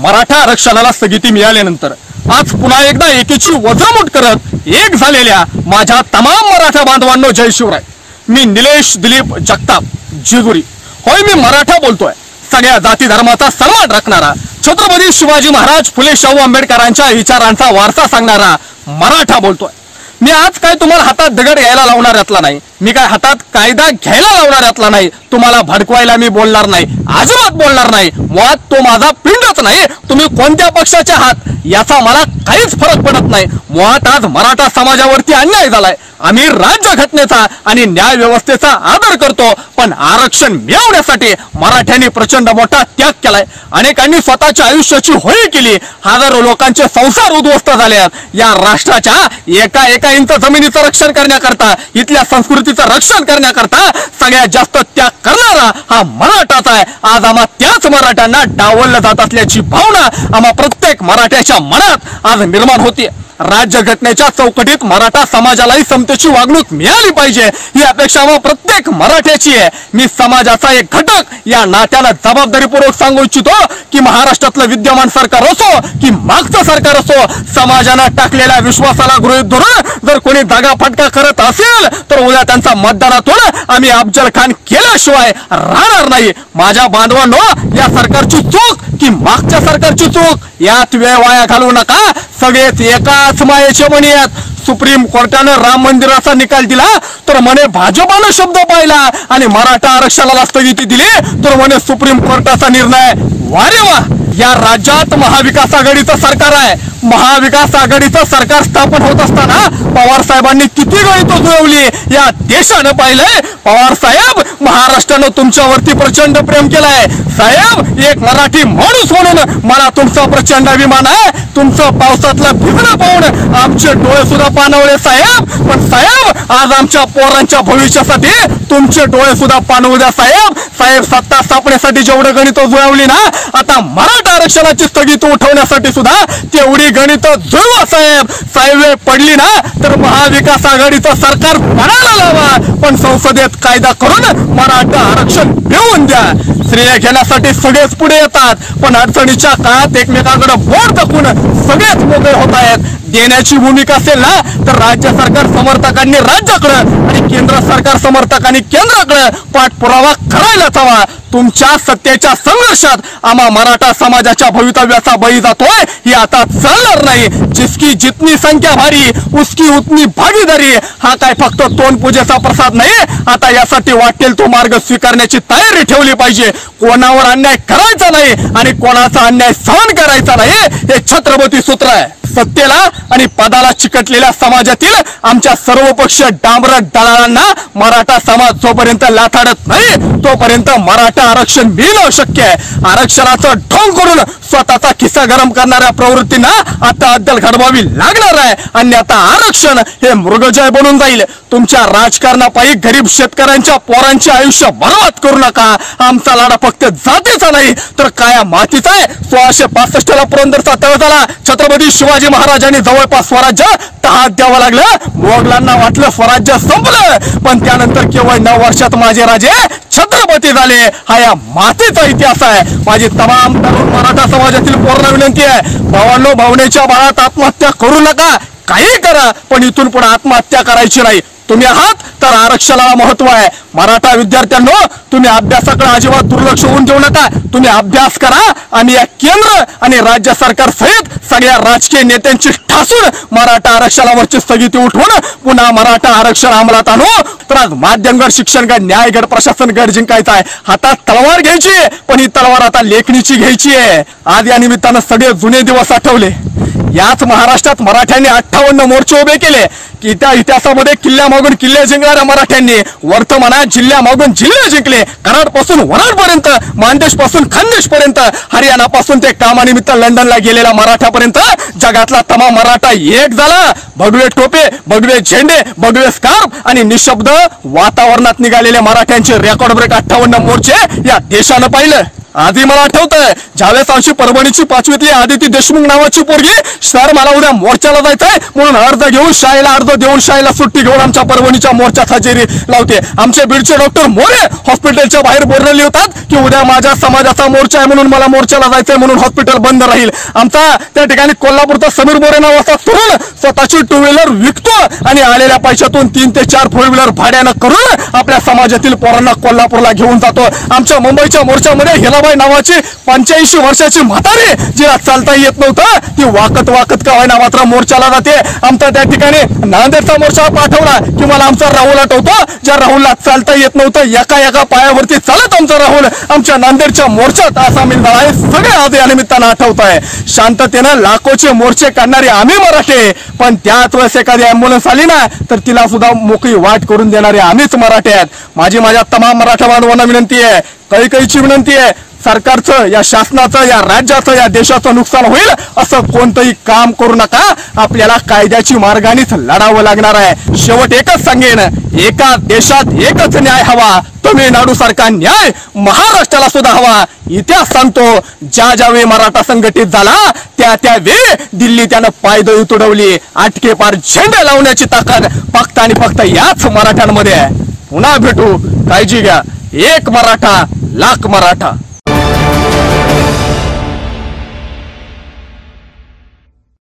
मराठा आरक्षणाला स्थगिती मिळाल्यानंतर आज पुन्हा एकदा एकीची वज्रमुठ करत एक झालेल्या माझ्या तमाम मराठा बांधवांनो जय शिवराय। मी निलेश दिलीप जगताप जिगुरी होय, मी मराठा बोलतोय। सगळ्या जाती धर्माचा सन्मान राखणारा, छत्रपती शिवाजी महाराज फुले शाहू आंबेडकरांच्या विचारांचा वारसा सांगणारा मराठा बोलतोय। मी आज काय तुम्हाला हातात दगड घ्यायला लावणार यातला नाही, मी काय हातात कायदा घ्यायला लावणार यातला नाही, तुम्हाला भडकवायला मी बोलणार नाही, अजिबात बोलणार नाही। मुळात तो माझा पिंडच नाही। तुम्ही कोणत्या पक्षाचे आहात याचा मला काहीच फरक पडत नाही। मुळात आज मराठा समाजावरती अन्याय झालाय। आम्ही राज्यघटनेचा आणि न्याय व्यवस्थेचा आदर करतो, पण आरक्षण मिळवण्यासाठी मराठ्यांनी प्रचंड मोठा त्याग केलाय। अनेकांनी स्वतःच्या आयुष्याची होळी केली, हजारो लोकांचे संसार उद्ध्वस्त झाले। या राष्ट्राच्या एका एका इंच जमिनीचं रक्षण करण्याकरता, इथल्या संस्कृतीचं रक्षण करण्याकरता सगळ्यात जास्त त्याग करणारा हा मराठाच आहे। आज आम्हा त्याच मराठ्यांना डावललं जात असल्याची भावना आम्हा प्रत्येक मराठ्याच्या मनात आज निर्माण होते। राज्यघटनेच्या चौकटीत मराठा समाजालाही समतेची वागणूक मिळाली पाहिजे ही अपेक्षा प्रत्येक मराठ्याची आहे। मी समाजाचा एक घटक या नात्याला जबाबदारीपूर्वक सांगू इच्छितो की महाराष्ट्रातलं विद्यमान सरकार असो की मागचं सरकार असो, समाजानं टाकलेल्या विश्वासाला गृहीत धरून जर कोणी दगाफटका करत असेल तर उद्या त्यांचा मतदानातून आम्ही अफजल खान केल्याशिवाय राहणार नाही। माझ्या बांधवांनो, या सरकारची चूक की मागच्या सरकारची चूक यात वेळ वाया घालवू नका। सगळेच एकाच मायेचे मणी आहेत। सुप्रीम कोर्टाने राम मंदिराचा निकाल दिला तर म्हणे भाजपाने शब्द पाहिला आणि मराठा आरक्षणाला स्थगिती दिली तर म्हणे सुप्रीम कोर्टाचा निर्णय। वारे वा, या राज्यात महाविकास आघाडीचं सरकार आहे। महाविकास आघाडीचं सरकार स्थापन होत असताना पवार साहेबांनी किती गणित जुळवली या देशाने पाहिलंय। पवार साहेब, महाराष्ट्रानं तुमच्यावरती प्रचंड प्रेम केलंय। साहेब, एक मराठी माणूस म्हणून मला तुमचा प्रचंड अभिमान आहे। तुमचं पावसातलं भिजणं पाहून आमचे डोळे सुद्धा पाणवले साहेब। पण साहेब, आज आमच्या पोरांच्या भविष्यासाठी तुमचे डोळे सुद्धा पाणवू द्या साहेब। साहेब, सत्ता स्थापनेसाठी जेवढं गणित जुळवली ना, आता मराठा आरक्षणाची स्थगिती उठवण्यासाठी सुद्धा तेवढी गणित जुळवा साहेब। साहेब, वेळ पडली ना तर महाविकास आघाडीचं सरकार बनायला लावा, पण संसदेत कायदा करून मराठा आरक्षण मिळवून द्या। श्रेय घेण्यासाठी सगळेच पुढे येतात, पण अडचणीच्या काळात एकमेकांकडे बोट दाखवून सगळेच मोकळे होत आहेत। देण्याची भूमिका असेल ना तर राज्य सरकार समर्थकांनी राज्याकडे आणि केंद्र सरकार समर्थकांनी केंद्राकडे पाठपुरावा करायलाच हवा। तुमच्या सत्तेच्या संघर्षात आम्हा मराठा समाजाच्या भवितव्याचा बळी जातोय ही आता चालणार नाही। जिसकी जितनी संख्या भारी उसकी उतनी भागीदारी हा काय फक्त तोंड पूजेचा प्रसाद नाही। आता यासाठी वाटेल तो मार्ग स्वीकारण्याची तयारी ठेवली पाहिजे। कोणावर अन्याय करायचा नाही आणि कोणाचा अन्याय सहन करायचा नाही, हे छत्रपती सूत्र आहे। सत्तेला आणि पदाला चिकटलेल्या समाजातील आमच्या सर्वपक्षीय डांबरट दलालांना मराठा समाज जोपर्यंत लाथाडत नाही तोपर्यंत मराठा आरक्षण मिळणं शक्य आहे। आरक्षणाचं ढोंग करून स्वतःचा खिस्सा गरम करणाऱ्या प्रवृत्तींना आता अद्दल घडवावी लागणार आहे, अन्यथा आरक्षण हे मृगजय बनून जाईल। तुमच्या राजकारणापायी गरीब शेतकऱ्यांच्या पोरांचे आयुष्य बर्बाद करू नका। आमचा लढा फक्त जातीचा नाही तर काया मातीचा आहे। 1665 ला पुरंदरचा तळ झाला। छत्रपती शिवाजी महाराजांनी जवळपास स्वराज्य तहात द्यावं लागलं। मोगलांना वाटलं स्वराज्य संपलं, पण त्यानंतर केवळ 9 वर्षात माझे राजे छत्रपती झाले। हा या मातीचा इतिहास आहे। माझी तमाम तरुण मराठा समाजातील पोरांना विनंती आहे, भावांनो, भावनेच्या बळात आत्महत्या करू नका। काही करा, पण इथून पुढे आत्महत्या करायची नाही। तुम्ही आहात तर आरक्षणाला महत्व आहे। मराठा विद्यार्थ्यांनो, तुम्ही अभ्यासाकडे अजिबात दुर्लक्ष होऊन देऊ नका। तुम्ही अभ्यास करा आणि या केंद्र आणि राज्य सरकार सहित सगळ्या राजकीय नेत्यांची ठासून मराठा आरक्षणावरची स्थगिती उठवून पुन्हा मराठा आरक्षण अंमलात आणू। तर आज माध्यमगड, शिक्षणगड, न्यायगड, प्रशासन गड जिंकायचा आहे। हातात तलवार घ्यायची, पण ही तलवार आता लेखणीची घ्यायची आहे। आज या निमित्तानं सगळे जुने दिवस आठवले। याच महाराष्ट्रात मराठ्यांनी 58 मोर्चे उभे केले की त्या इतिहासामध्ये किल्ल्यामागून किल्ले जिंकणाऱ्या मराठ्यांनी वर्तमानात जिल्ह्यामागून जिल्हे जिंकले। कराड पासून वराड पर्यंत, मानदेश पासून खानदेश पर्यंत, हरियाणा पासून ते कामानिमित्त लंडनला गेलेल्या मराठ्यापर्यंत जगातला तमाम मराठा एक झाला। भगवे टोपे, भगवे झेंडे, भगवे स्कार्फ आणि निशब्द वातावरणात निघालेले मराठ्यांचे रेकॉर्ड ब्रेक 58 मोर्चे या देशानं पाहिलं। आधी मला आठवतंय ज्यावेळेस आमची परभणीची 5वीतली आदिती देशमुख नावाची पोरगी सर मला उद्या मोर्चाला जायचंय म्हणून अर्ज घेऊन शाळेला अर्ज देऊन शाळेला सुट्टी घेऊन आमच्या परभणीच्या मोर्चात हजेरी लावते. आमचे बीडचे डॉक्टर मोरे हॉस्पिटलच्या बाहेर बोर्ड लिहितात की उद्या माझ्या समाजाचा मोर्चा आहे म्हणून मला मोर्चाला जायचंय म्हणून हॉस्पिटल बंद राहील. आमचा त्या ठिकाणी कोल्हापूरचा समीर मोरे नावाचा तरुण स्वतःची 2 व्हीलर विकतो आणि आलेल्या पैशातून 3 ते 4 4 व्हीलर भाड्यानं करून आपल्या समाजातील पोरांना कोल्हापूरला घेऊन जातो. आमच्या मुंबईच्या मोर्चामध्ये हिलाबाई नावाची 85 वर्षाची म्हातारी जिला चालता येत नव्हतं ती वाकत वाकत का होईना मात्र मोर्चाला जाते. आमचा त्या ठिकाणी नांदेडचा मोर्चा पाठवला की मला आमचा राहुल आठवतो ज्या राहुलला चालता येत नव्हतं एका पायावरती चालत आमचा राहुल आमच्या नांदेडच्या मोर्चात सामील झाला आहे. सगळे आज या निमित्तानं आठवत आहे. शांततेनं लाखोचे मोर्चे काढणारे आम्ही मराठे पण त्याच वेळेस एखादी अँब्युलन्स आली ना तर तिला सुद्धा मोकळी वाट करून देणारे आम्हीच मराठे आहेत. माझ्या तमाम मराठा बांधवांना विनंती आहे कळकळीची विनंती आहे सरकारचं या शासनाचं या राज्याचं या देशाचं नुकसान होईल असं कोणतंही काम करू नका. आपल्याला कायद्याची मार्गानेच लढावं लागणार आहे. शेवट एकच सांगेन एका देशात एकच न्याय हवा. तमिळनाडू सारखा न्याय महाराष्ट्राला सुद्धा हवा. इतिहास सांगतो ज्यावेळी मराठा संघटित झाला त्यावेळी दिल्ली त्यानं पायदळी तुडवली. आटके पार झेंडे लावण्याची ताकद फक्त आणि फक्त याच मराठ्यांमध्ये आहे. पुन्हा भेटू काळजी घ्या. एक मराठा लाख मराठा.